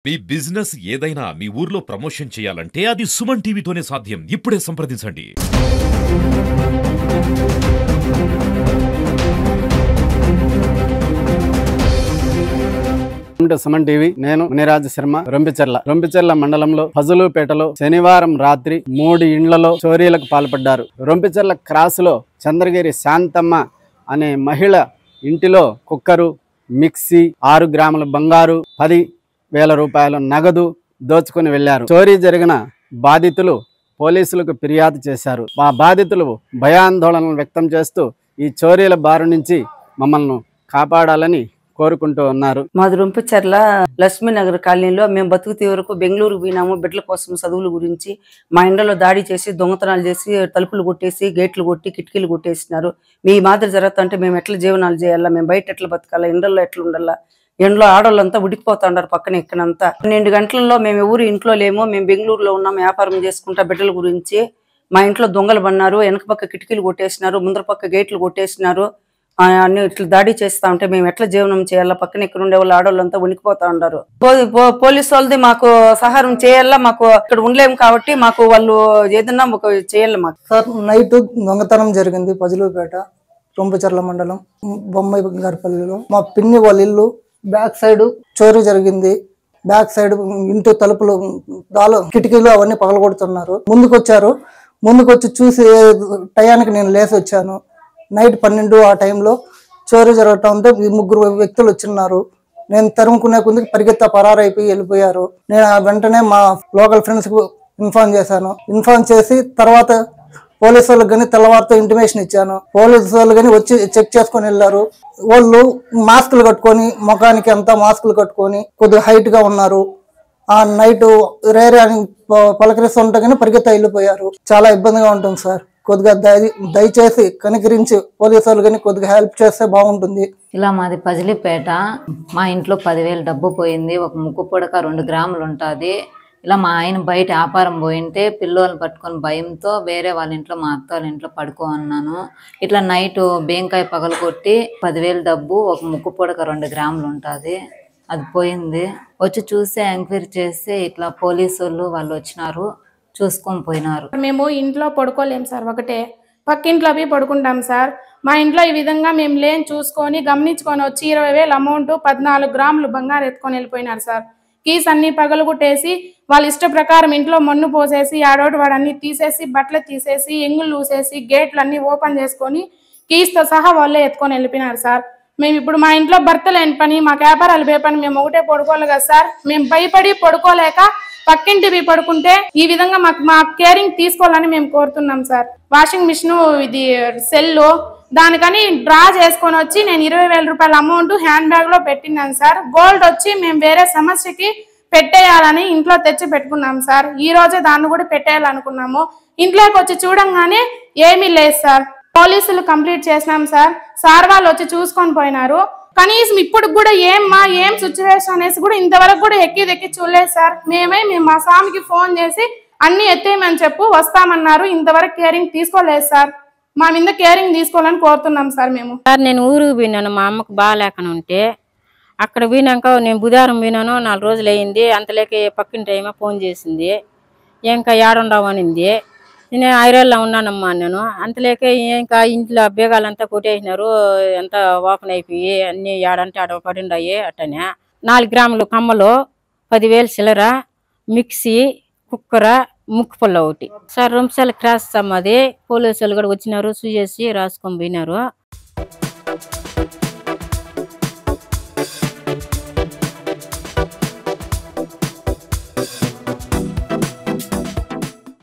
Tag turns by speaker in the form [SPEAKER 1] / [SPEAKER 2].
[SPEAKER 1] మీ business ఏదైనా మీ ఊర్లో promotion చేయాలంటే అది సుమన్ టీవీతోనే సాధ్యం. ఇప్పుడే సంప్రదించండి.
[SPEAKER 2] సుమన్ టీవీ నేను మునిరాజు శర్మ. రొంపిచెర్ల మండలంలో ఫజలుపేటలో శనివారం రాత్రి 3 ఇండ్లలో చోరీలకు పాల్పడ్డారు. రొంపిచెర్ల క్రాస్ లో చంద్రగిరి శాంతమ్మ అనే మహిళ ఇంటిలో కుక్కరు, మిక్సీ, 6 గ్రాముల బంగారు, 10,000 రూపాయల నగదు దోచుకుని వెళ్లారు. చోరీ జరిగిన బాధితులు పోలీసులకు ఫిర్యాదు చేశారు. ఆ బాధితులు భయాందోళనలు వ్యక్తం చేస్తూ ఈ చోరీల బారి నుంచి మమ్మల్ని కాపాడాలని కోరుకుంటూ ఉన్నారు.
[SPEAKER 3] మాది రొంపిచెర్ల లక్ష్మీనగర్ కాలనీలో మేము బతుకుతే వరకు బెంగళూరు పోయినాము. బిడ్డల కోసం చదువుల గురించి మా ఇండ్లలో దాడి చేసి దొంగతనాలు చేసి తలుపులు కొట్టేసి గేట్లు కొట్టి కిటికీలు కొట్టేసినారు. మీ మాదిరి జరుగుతుంటే మేము ఎట్లా జీవనాలు చేయాలా, మేము బయట ఎట్లా బతకాలా, ఇండ్లలో ఎట్లా ఉండాలా, ఎండలో ఆడవాళ్ళంతా ఉడికిపోతాండారు పక్కన ఎక్కడంతా. 12 గంటలలో మేము ఎవరు ఇంట్లో లేము, మేము బెంగళూరులో ఉన్నాం వ్యాపారం చేసుకుంటా. బిడ్డల గురించి మా ఇంట్లో దొంగలు పన్నారు, వెనక పక్క కిటికీలు కొట్టేసినారు, ముందర పక్క గేట్లు కొట్టేసినారు. అన్ని ఇట్లా దాడి చేస్తా ఉంటే మేము ఎట్లా జీవనం చేయాలా, పక్కన ఇక్కడ ఉండే వాళ్ళు ఆడవాళ్ళంతా ఉనికిపోతా ఉన్నారు. పోలీసు వాళ్ళది మాకు సహాయం చేయాలా, మాకు ఇక్కడ ఉండలేము కాబట్టి మాకు వాళ్ళు ఏదన్నా చేయాలి. మాకు
[SPEAKER 4] సార్ నైట్ దొంగతనం జరిగింది ఫజలుపేట రొంపిచెర్ల మండలం బొమ్మాయి గారిపల్లిలో. మా పిన్ని వాళ్ళ ఇల్లు బ్యాక్ సైడ్ చోరీ జరిగింది. బ్యాక్ సైడ్ ఇంటి తలుపులు కిటికీలు అవన్నీ పగలగొడుతున్నారు. ముందుకొచ్చి చూసి టయానికి నేను లేసి వచ్చాను. నైట్ 12 ఆ టైంలో చోరీ జరగటంతో 3 వ్యక్తులు వచ్చిన్నారు. నేను తరుముకునే కొందుకు పరిగెత్తా పరారైపోయి వెళ్ళిపోయారు. నేను వెంటనే మా లోకల్ ఫ్రెండ్స్కి ఇన్ఫార్మ్ చేసి తర్వాత పోలీసు వాళ్ళకి కానీ తెల్లవారితో ఇంటిమేషన్ ఇచ్చాను. పోలీసు వాళ్ళు కానీ వచ్చి చెక్ చేసుకొని వెళ్ళారు. వాళ్ళు మాస్కులు కట్టుకొని ముఖానికి అంతా మాస్కులు కట్టుకొని కొద్దిగా హైట్ గా ఉన్నారు. ఆ నైట్ రేరే అని పలకరిస్తుంటే కానీ పరిగెత్తా వెళ్ళిపోయారు. చాలా ఇబ్బందిగా ఉంటుంది సార్. కొద్దిగా దయచేసి కనికరించి పోలీసు వాళ్ళు కానీ కొద్దిగా హెల్ప్ చేస్తే బాగుంటుంది.
[SPEAKER 5] ఇలా మాది ఫజలుపేట. మా ఇంట్లో 10,000 డబ్బు పోయింది. ఒక ముక్కు పుడక 2 గ్రాములు ఉంటుంది. ఇలా మా ఆయన బయట వ్యాపారం పోయింటే పిల్లోళ్ళు పట్టుకొని భయంతో వేరే వాళ్ళ ఇంట్లో మా అత్త వాళ్ళ ఇంట్లో పడుకోన్నాను. ఇట్లా నైట్ బేంకాయ పగలు కొట్టి 10,000 డబ్బు, ఒక ముక్కు పుడక 2 గ్రాములు ఉంటుంది. అది పోయింది. వచ్చి చూసి ఎంక్వైరీ చేస్తే ఇట్లా పోలీసు వాళ్ళు వచ్చినారు, చూసుకొని పోయినారు.
[SPEAKER 6] మేము ఇంట్లో పడుకోలేము సార్, ఒకటే పక్కింట్లో అవి పడుకుంటాం సార్. మా ఇంట్లో ఈ విధంగా మేము లేని చూసుకొని గమనించుకొని వచ్చి 20,000 అమౌంట్, 14 గ్రాములు బంగారు ఎత్తుకొని వెళ్ళిపోయినారు సార్. కీస్ అన్ని పగలు కొట్టేసి వాళ్ళ ఇష్ట ప్రకారం ఇంట్లో మన్ను పోసేసి ఆడోటి వాడన్ని తీసేసి బట్టలు తీసేసి ఎంగులు ఊసేసి గేట్లు అన్ని ఓపెన్ చేసుకొని కీస్తో సహా వాళ్ళే ఎత్తుకొని వెళ్ళిపోయినారు సార్. మేము ఇప్పుడు మా ఇంట్లో భర్త లేని పని, మాకు వ్యాపారాలు పే పని, మేము ఒకటే పడుకోవాలి కదా సార్. మేము భయపడి పడుకోలేక పక్కింటివి పడుకుంటే ఈ విధంగా మా కేరింగ్ తీసుకోవాలని మేము కోరుతున్నాం సార్. వాషింగ్ మిషన్, ఇది సెల్లు, దానికని డ్రా చేసుకొని వచ్చి నేను 20,000 రూపాయల అమౌంట్ హ్యాండ్ బ్యాగ్ లో పెట్టినాను సార్. గోల్డ్ వచ్చి మేము వేరే సమస్యకి పెట్టేయాలని ఇంట్లో తెచ్చి పెట్టుకున్నాం సార్. ఈ రోజే దాన్ని కూడా పెట్టేయాలనుకున్నాము. ఇంట్లోకి వచ్చి చూడంగానే ఏమీ లేదు సార్. పోలీసులు కంప్లీట్ చేసినాం సార్. సార్ వాళ్ళు వచ్చి చూసుకొని పోయినారు. కనీసం ఇప్పుడు కూడా ఏం సిచ్యువేషన్ అనేసి కూడా ఇంతవరకు కూడా ఎక్కి చూడలేదు సార్. మేము మా స్వామికి ఫోన్ చేసి అన్ని ఎత్తేయమని వస్తామన్నారు. ఇంతవరకు కేరింగ్ తీసుకోలేదు సార్. మా మీద కేరింగ్ తీసుకోవాలని కోరుతున్నాం సార్. మేము
[SPEAKER 7] సార్ నేను ఊరికి పోయినాను, మా అమ్మకు బాగాలేకనే ఉంటే. అక్కడ పోయినాక నేను బుధవారం పోయినాను, 4 రోజులు అయింది. అంతలేకే పక్కింటి ఏమో ఫోన్ చేసింది, ఇంకా ఏడుండవు అనింది. నేను ఐరాల్లో ఉన్నానమ్మా అన్నాను. అంతలేకే ఇంకా ఇంట్లో బేగాలంతా కొట్టేసినారు, అంతా ఓపెన్ అయిపోయి అన్ని ఏడంటే ఆడ పడిండాయి. అట్టనే 4 గ్రాములు కమ్మలు, 10,000 చిల్లర, మిక్సీ, కుక్కర, ముక్కు పుల్ల ఒకటి సార్. రొంపిచెర్ల క్రాస్ మాది. పోలీసు వాళ్ళు కూడా వచ్చినారు, చూసేసి రాసుకొని పోయినారు.